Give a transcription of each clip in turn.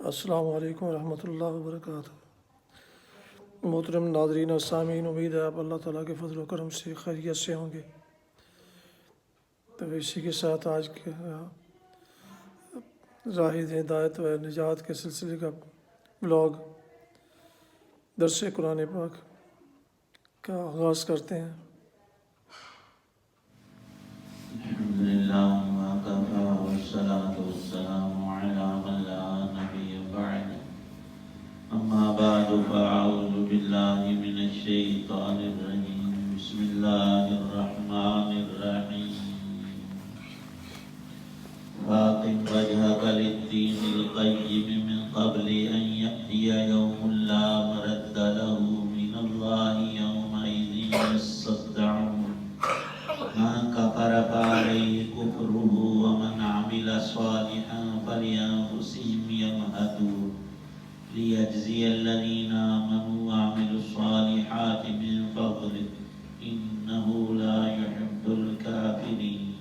السلام علیکم ورحمۃ اللہ وبرکاتہ۔ محترم ناظرین اور سامعین، امید ہے آپ اللہ تعالیٰ کے فضل و کرم سے خیریت سے ہوں گے۔ تو اسی کے ساتھ آج کے راہ ہدایت و نجات کے سلسلے کا بلاگ درس قرآن پاک کا آغاز کرتے ہیں۔ الحمدللہ وکفی والصلاة والسلام علی من لا نبی بعد، اما بعد فاعوذ باللہ من الشیطان الرجیم، بسم اللہ الرحمن الرحیم۔ فاقم وجهك للدین القیم من قبل ان یأتی یوم لا مرد له من اللہ یومئذ یصدعون، من کفر فعلیہ کفرہ ومن عمل صالحا فلأنفسہم یمہدون، لیجزی الذین آمنوا وعملوا الصالحات من فضلہ انہ لا يحب الکافرین۔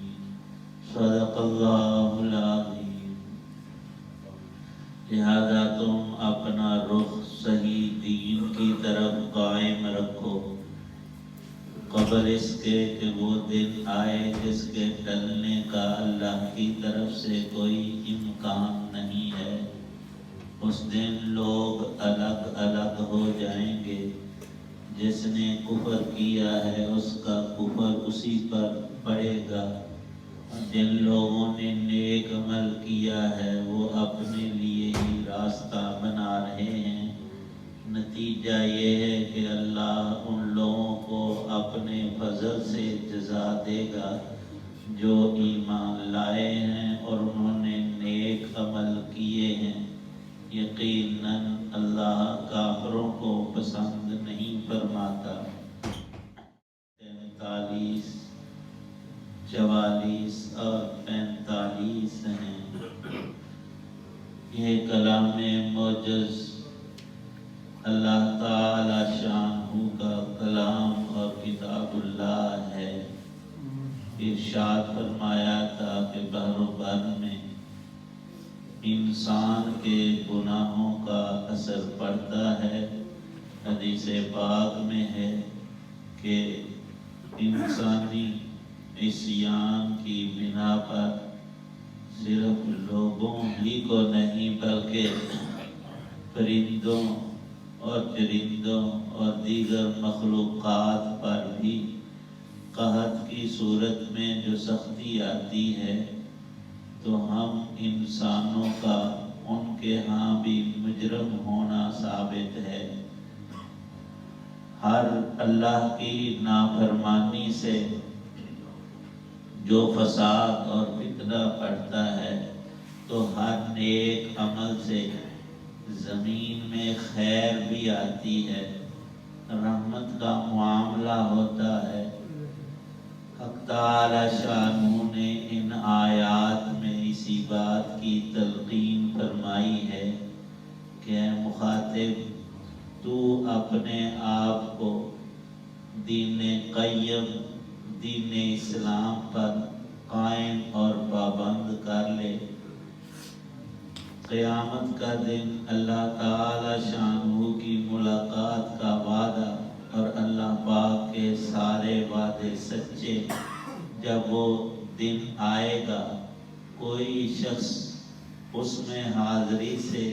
صدق اللہ العظیم۔ لہذا تم اپنا رخ صحیح دین کی طرف قائم رکھو قبل اس کے کہ وہ دن آئے جس کے ٹلنے کا اللہ کی طرف سے کوئی امکان نہیں ہے۔ اس دن لوگ الگ الگ ہو جائیں گے، جس نے کفر کیا ہے اس کا کفر اسی پر پڑے گا، جن لوگوں نے نیک عمل کیا ہے وہ اپنے لیے ہی راستہ بنا رہے ہیں۔ نتیجہ یہ ہے کہ اللہ ان لوگوں کو اپنے فضل سے جزا دے گا جو ایمان لائے ہیں اور انہوں نے نیک عمل کیے ہیں۔ یقیناً اللہ کافروں کو پسند نہیں فرماتا۔ 43، 44 اور 45 ہیں۔ یہ کلام معجز اللہ تعالی شانہ کا کلام اور کتاب اللہ ہے۔ ارشاد فرمایا تھا کہ بحر و بر میں انسان کے گناہوں کا اثر پڑتا ہے۔ حدیث پاک میں ہے کہ انسانی عصیان کی بنا پر صرف لوگوں ہی کو نہیں بلکہ پرندوں اور چرندوں اور دیگر مخلوقات پر بھی قحط کی صورت میں جو سختی آتی ہے تو ہم انسانوں کا ان کے ہاں بھی مجرم ہونا ثابت ہے۔ ہر اللہ کی نافرمانی سے جو فساد اور فتنہ پڑتا ہے تو ہر نیک عمل سے زمین میں خیر بھی آتی ہے، رحمت کا معاملہ ہوتا ہے۔ حق تعالی شانہ نے ان آیات میں اسی بات کی تلقین فرمائی ہے کہ اے مخاطب، تو اپنے آپ کو دین قیم، دین اسلام پر قائم اور پابند کر لے۔ قیامت کا دن اللہ تعالی شانہ کی ملاقات کا وعدہ اور اللہ پاک کے سارے وعدے سچے۔ جب وہ دن آئے گا کوئی شخص اس میں حاضری سے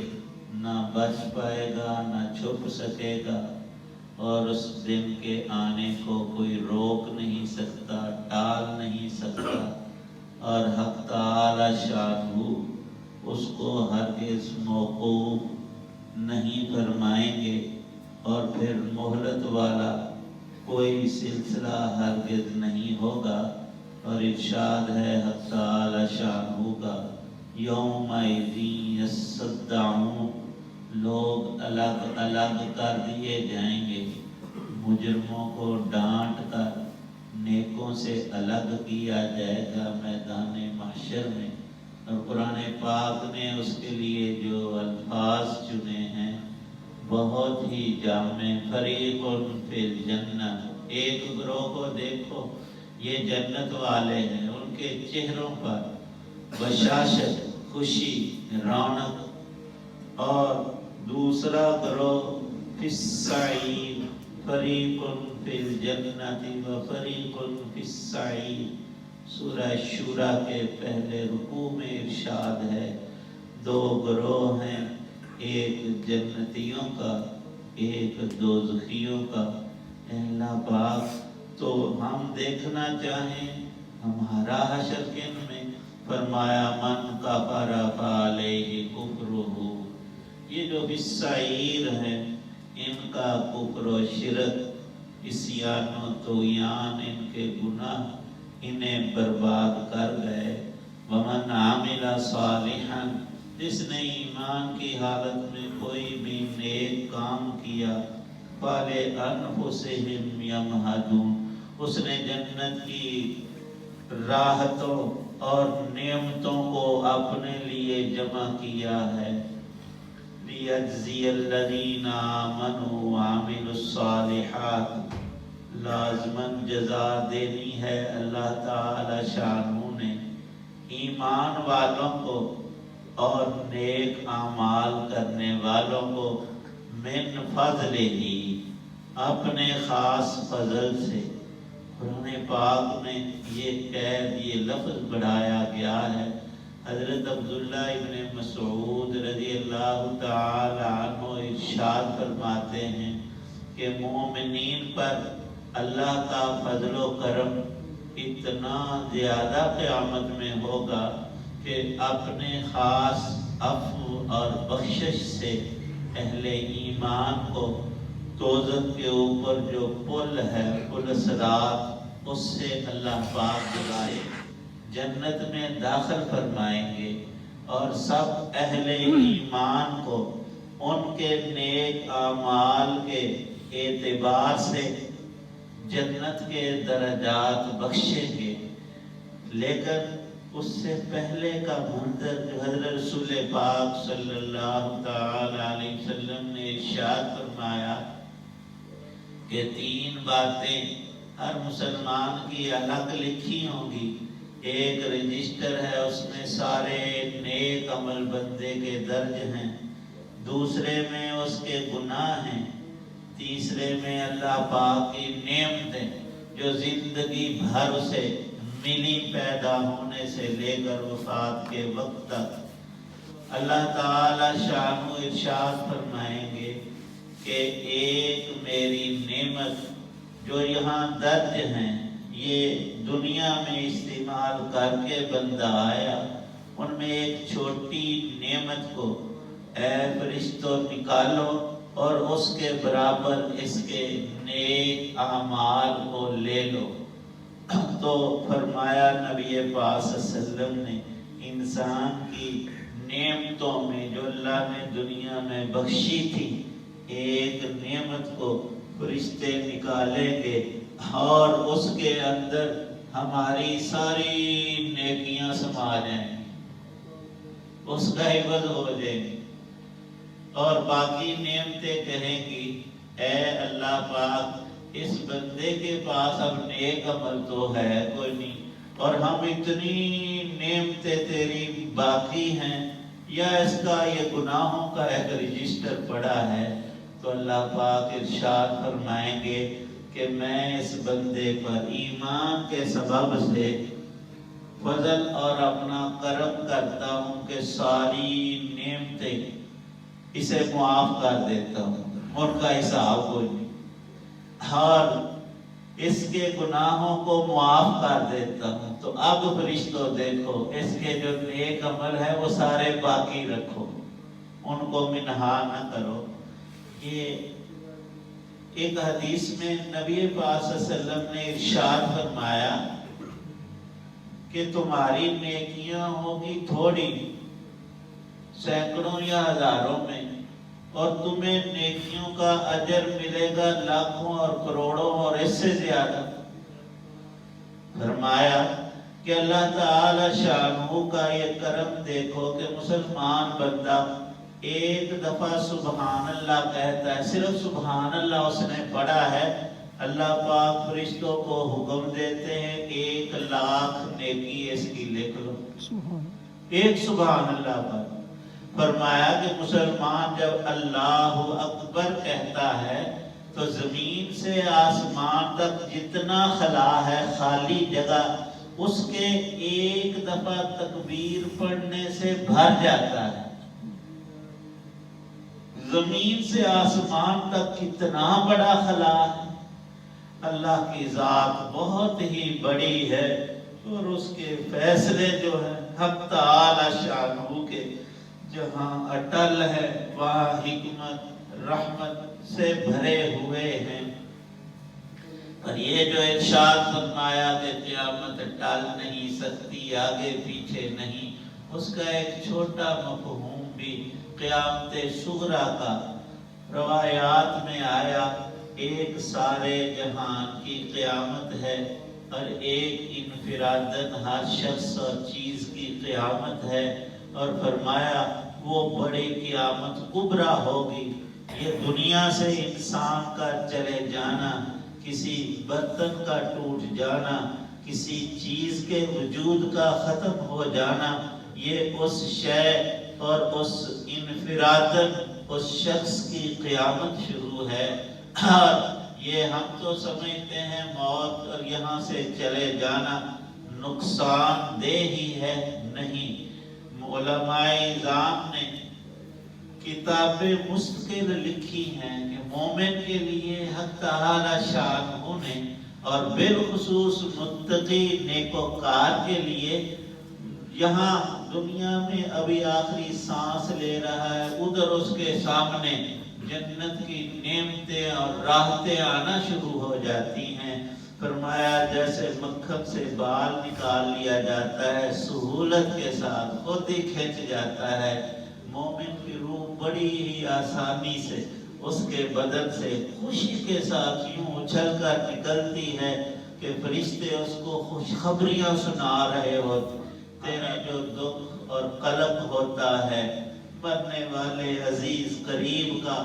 نہ بچ پائے گا نہ چھپ سکے گا، اور اس دن کے آنے کو کوئی روک نہیں سکتا، ٹال نہیں سکتا، اور حق تعالی شانہ اس کو ہرگز موقوف نہیں فرمائیں گے، اور پھر مہلت والا کوئی سلسلہ ہرگز نہیں ہوگا۔ اور ارشاد ہے حق تعالی شانہ کا، یومئذ یصدعون، لوگ الگ الگ کر دیے جائیں گے۔ مجرموں کو ڈانٹ کر نیکوں سے الگ کیا جائے گا میدان محشر میں۔ اور قرآن پاک نے اس کے لیے جو الفاظ چنے ہیں بہت ہی جامع، فریق فی الجنہ، ایک گروہ کو دیکھو یہ جنت والے ہیں، ان کے چہروں پر بشاشت، خوشی، رونق اور دوسرا کرو فی السعیر فریق فی الجنت و فریق فی السعیر. سورہ شورا کے پہلے رکوع میں ارشاد ہے دو گروہ ہیں، ایک جنتیوں کا ایک دوزخیوں کا. اللہ پاک تو ہم دیکھنا چاہیں ہمارا حشر کن میں؟ فرمایا من کفر فعلیہ کفرہ. یہ جو بالسعیر ہیں ان کا کفر و شرک، عصیان و طغیان، ان کے گناہ انہیں برباد کر گئے. ومن عمل صالحا، جس نے ایمان کی حالت میں کوئی بھی نیک کام کیا، فَلِأَنفُسِهِمْ يَمْهَدُونَ، اس نے جنت کی راحتوں اور نعمتوں کو اپنے لیے جمع کیا ہے. لِيَجْزِيَ الَّذِينَ آمَنُوا وَعَمِلُوا الصَّالِحَاتِ، لازماً جزا دینی ہے اللہ تعالی شانہ نے ایمان والوں کو اور نیک اعمال کرنے والوں کو من فضل ہی، اپنے خاص فضل سے. قرآن پاک میں یہ قید، یہ لفظ بڑھایا گیا ہے. حضرت عبداللہ ابن مسعود رضی اللہ تعالی عنہ ارشاد فرماتے ہیں کہ مومنین پر اللہ کا فضل و کرم اتنا زیادہ قیامت میں ہوگا کہ اپنے خاص عفو اور بخشش سے اہل ایمان کو دوزخ کے اوپر جو پل ہے، پل صراط، اس سے اللہ پاک بلائے جنت میں داخل فرمائیں گے. اور سب اہل ایمان کو ان کے نیک اعمال کے اعتبار سے جنت کے درجات بخشیں گے. لیکن اس سے پہلے کا منظر جو حضرت رسول پاک صلی اللہ تعالی علیہ وسلم نے ارشاد فرمایا کہ 3 باتیں ہر مسلمان کی الگ لکھی ہوں گی. ایک رجسٹر ہے، اس میں سارے نیک عمل بندے کے درج ہیں. دوسرے میں اس کے گناہ ہیں. تیسرے میں اللہ پاک کی نعمتیں جو زندگی بھر اسے ملی پیدا ہونے سے لے کر وفات کے وقت تک. اللہ تعالی شانہ ارشاد فرمائیں گے کہ ایک میری نعمت جو یہاں درج ہیں، یہ دنیا میں استعمال کر کے بندہ آیا، ان میں ایک چھوٹی نعمت کو اے فرشتوں نکالو اور اس کے برابر اس کے نیک اعمال کو لے لو. تو فرمایا نبی پاک صلی اللہ علیہ وسلم نے انسان کی نعمتوں میں جو اللہ نے دنیا میں بخشی تھی، ایک نعمت کو فرشتے نکالیں گے اور اس کے اندر ہماری ساری نیکیاں سما جائیں گی، اس کا عوض ہو جائے گی. اور باقی نعمتیں کہیں گی اے اللہ پاک، اس بندے کے پاس اب نیک عمل تو ہے کوئی نہیں، اور ہم اتنی نعمتیں تیری باقی ہیں، یا اس کا یہ گناہوں کا ایک رجسٹر پڑا ہے. تو اللہ پاک ارشاد فرمائیں گے کہ میں اس بندے پر ایمان کے سبب سے فضل اور اپنا کرم کرتا ہوں کہ ساری نعمتیں اسے معاف کر دیتا ہوں، ان کا حساب کوئی نہیں، اور اس کے گناہوں کو معاف کر دیتا ہوں. تو اب فرشتوں دیکھو، اس کے جو نیک عمل ہے وہ سارے باقی رکھو، ان کو منہا نہ کرو. یہ ایک حدیث میں نبی پاک صلی اللہ علیہ وسلم نے ارشاد فرمایا کہ تمہاری نیکیاں ہوگی تھوڑی، سینکڑوں یا ہزاروں میں، اور تمہیں نیکیوں کا اجر ملے گا لاکھوں اور کروڑوں اور اس سے زیادہ. فرمایا کہ اللہ تعالی شانہ کا یہ کرم دیکھو کہ مسلمان بندہ ایک دفعہ سبحان اللہ کہتا ہے، صرف سبحان اللہ اس نے پڑھا ہے، اللہ پاک فرشتوں کو حکم دیتے ہیں 1,00,000 نیکی اس کی لکھ لو. ایک سبحان اللہ پر فرمایا کہ مسلمان جب اللہ اکبر کہتا ہے تو زمین سے آسمان تک جتنا خلا ہے خالی جگہ اس کے ایک دفعہ تکبیر پڑھنے سے بھر جاتا ہے۔ زمین سے آسمان تک کتنا بڑا خلا ہے۔ اللہ کی ذات بہت ہی بڑی ہے اور اس کے فیصلے جو ہیں حق تعالی شانہ کے جہاں اٹل ہے وہاں حکمت رحمت سے بھرے ہوئے ہیں۔ اور یہ جو ارشاد فرمایا کہ قیامت ٹل نہیں سکتی، آگے پیچھے نہیں، اس کا ایک چھوٹا مفہوم بھی قیامت صغریٰ کا روایات میں آیا۔ ایک سارے جہان کی قیامت ہے اور ایک انفراداً ہر شخص اور چیز کی قیامت ہے، اور فرمایا وہ بڑی قیامت کبریٰ ہوگی۔ یہ دنیا سے انسان کا چلے جانا، کسی برتن کا ٹوٹ جانا، کسی چیز کے وجود کا ختم ہو جانا، یہ اس شے اور اس انفراداً اس شخص کی قیامت شروع ہے۔ اور یہ ہم تو سمجھتے ہیں موت اور یہاں سے چلے جانا نقصان دہ ہی ہے، نہیں۔ علماء اعظام نے کتابیں مستقل لکھی ہیں کہ مومن کے لیے حق تعالی شانہ نے اور بالخصوص متقی نیکوکار کے لیے یہاں دنیا میں ابھی آخری سانس لے رہا ہے، ادھر اس کے سامنے جنت کی نعمتیں اور راحتیں آنا شروع ہو جاتی ہیں۔ فرمایا جیسے مکھن سے بال نکال لیا جاتا ہے سہولت کے ساتھ، خود ہی کھنچ جاتا ہے، مومن کی روح بڑی ہی آسانی سے اس کے بدن سے خوشی کے ساتھ یوں اچھل کر نکلتی ہے کہ فرشتے اس کو خوشخبریاں سنا رہے ہوتے۔ تیرا جو دکھ اور قلق ہوتا ہے مرنے والے عزیز قریب کا،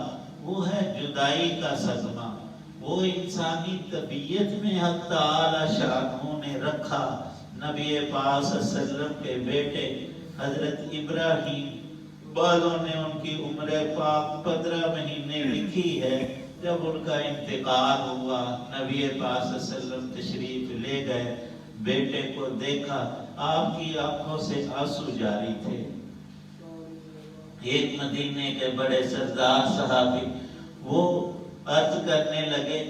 وہ ہے جدائی کا صدمہ، وہ انسانی طبیعت میں حق تعالی شانہ نے رکھا۔ نبی پاک صلی اللہ علیہ وسلم کے بیٹے حضرت ابراہیم، بعضوں نے ان کی عمر پاک 15 مہینے لکھی ہے۔ جب ان کا انتقال ہوا نبی پاک صلی اللہ علیہ وسلم تشریف لے گئے، بیٹے کو دیکھا، آپ کی آنکھوں سے آنسو جاری تھے۔ ایک مدینے کے بڑے سردار صحابی وہ عرض کرنے لگے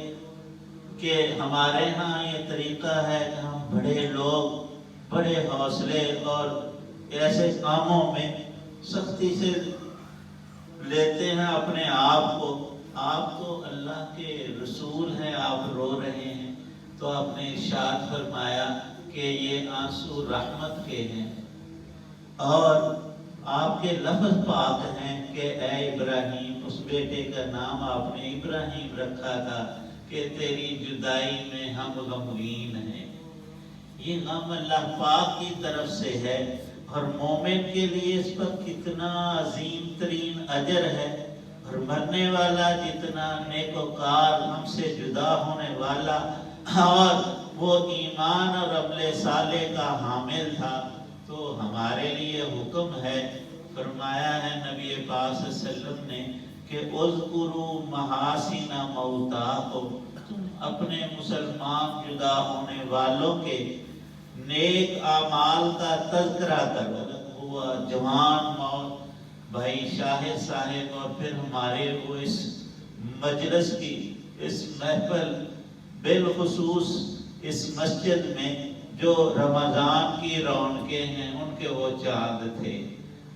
کہ ہمارے ہاں یہ طریقہ ہے کہ ہم بڑے لوگ بڑے حوصلے اور ایسے کاموں میں سختی سے لیتے ہیں اپنے آپ کو، آپ تو اللہ کے رسول ہیں، آپ رو رہے ہیں۔ تو آپ نے ارشاد فرمایا کہ یہ آنسو رحمت کے ہیں، اور آپ کے لفظ پاک ہیں کہ اے ابراہیم، اس بیٹے کا نام آپ نے ابراہیم رکھا تھا کہ تیری جدائی میں ہم غمگین ہیں۔ یہ غم اللہ پاک کی طرف سے ہے، اور مومن کے لیے اس پر کتنا عظیم ترین اجر ہے۔ اور مرنے والا جتنا نیکوکار، ہم سے جدا ہونے والا، اور وہ ایمان اور عمل صالح کا حامل تھا، تو ہمارے لیے حکم ہے، فرمایا ہے نبی پاک صلی اللہ علیہ وسلم نے کہ اذکروا محاسن موتاکم، تم اپنے مسلمان جدا ہونے والوں کے نیک اعمال کا تذکرہ کرو۔ ہوا جوان موت بھائی شاہد صاحب، اور پھر ہمارے وہ اس مجلس کی اس محفل بالخصوص اس مسجد میں جو رمضان کی رونقیں ہیں ان کے وہ چاند تھے،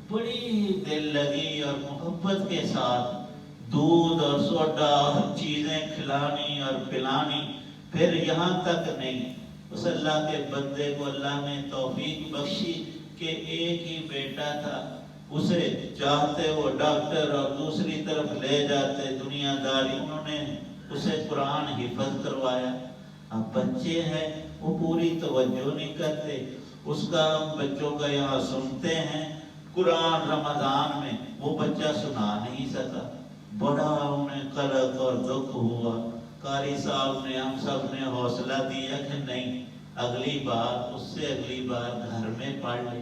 بڑی ہی دل لگی اور محبت کے ساتھ دودھ اور سوڈا اور چیزیں کھلانی اور پلانی۔ پھر یہاں تک نہیں، اس اللہ کے بندے کو اللہ نے توفیق بخشی کہ ایک ہی بیٹا تھا، اسے چاہتے وہ ڈاکٹر اور دوسری طرف لے جاتے دنیا داری، انہوں نے اسے قرآن حفظ کروایا۔ اب بچے ہیں وہ پوری توجہ نہیں کرتے، اس کا ہم بچوں کا یہاں سنتے ہیں قرآن رمضان میں، وہ بچہ سنا نہیں سکا، بڑا انہیں قلق اور دکھ ہوا۔ قاری صاحب نے ہم سب نے حوصلہ دیا کہ نہیں، اگلی بار اس سے اگلی بار گھر میں پڑھ لے۔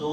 2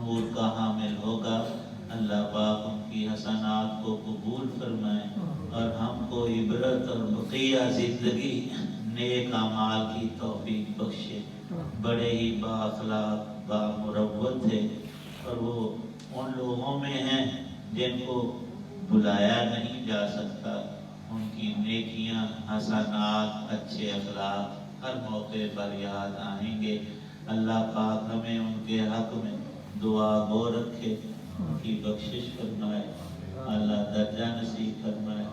نور کا حامل ہوگا، اللہ پاک ان کی حسنات کو قبول فرمائے اور ہم کو عبرت اور بقیہ زندگی نیک اعمال کی توفیق بخشے۔ بڑے ہی با اخلاق با مروت تھے، اور وہ ان لوگوں میں ہیں جن کو بلایا نہیں جا سکتا۔ ان کی نیکیاں، حسنات، اچھے اخلاق ہر موقع پر یاد آئیں گے۔ اللہ پاک ہمیں ان کے حق میں دعا گو رکھے، ان کی بخشش فرمائے، اللہ درجہ نصیب فرمائے۔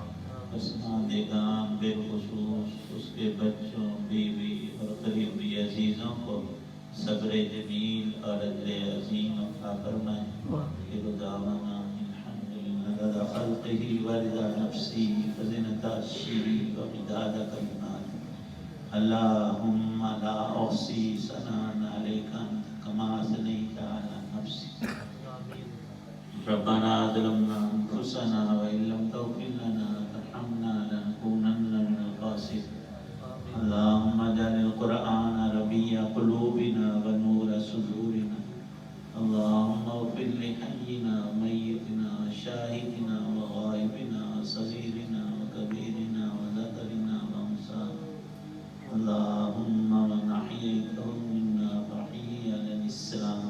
پسماندگان بالخصوص اس کے بچوں، بیوی اور قریبی عزیزوں کو صبر جمیل اور اجر عظیم عطا فرمائے۔ دعوانا عدد خلقه ورضا نفسه وزنة عرشه ومداد كلماته اللهم لا أحصي ثناء عليك أنت كما أثنيت على نفسك ربنا ظلمنا أنفسنا وإن لم تغفر لنا وترحمنا لنكونن من الخاسرين اللهم اجعل القرآن ربيع قلوبنا ونور صدورنا اللهم اغفر لحينا وميتنا وشاهدنا وغائبنا وصغيرنا وكبيرنا وذكرنا وأنثانا اللهم من أحييته منا فأحيه على الإسلام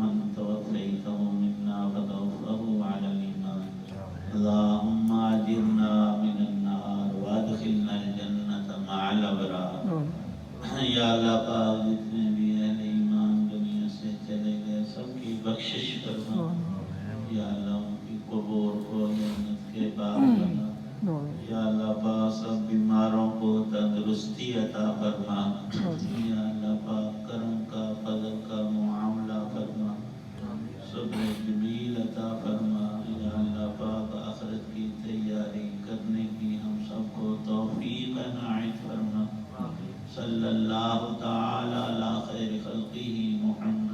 من توفيته منا فتوفه على الإيمان اللهم أجرنا من النار وأدخلنا الجنة مع الأبرار۔ یا اللہ پاک جتنے بھی اہل ایمان دنیا سے چلے گئے سب کی بخشش فرما، یا اللہ ان کی قبور کو جنت کے باغ بنا، یا اللہ پاک سب بیماروں کو تندرستی عطا فرما، یا اللہ پاک کرم کا فضل کا معاملہ فرما، صبر جمیل عطا فرما، یا اللہ پاک آخرت کی تیاری کرنے کی ہم سب کو توفیق عنایت فرما۔ صلی اللہ تعالی علی خیر خلقہ محمد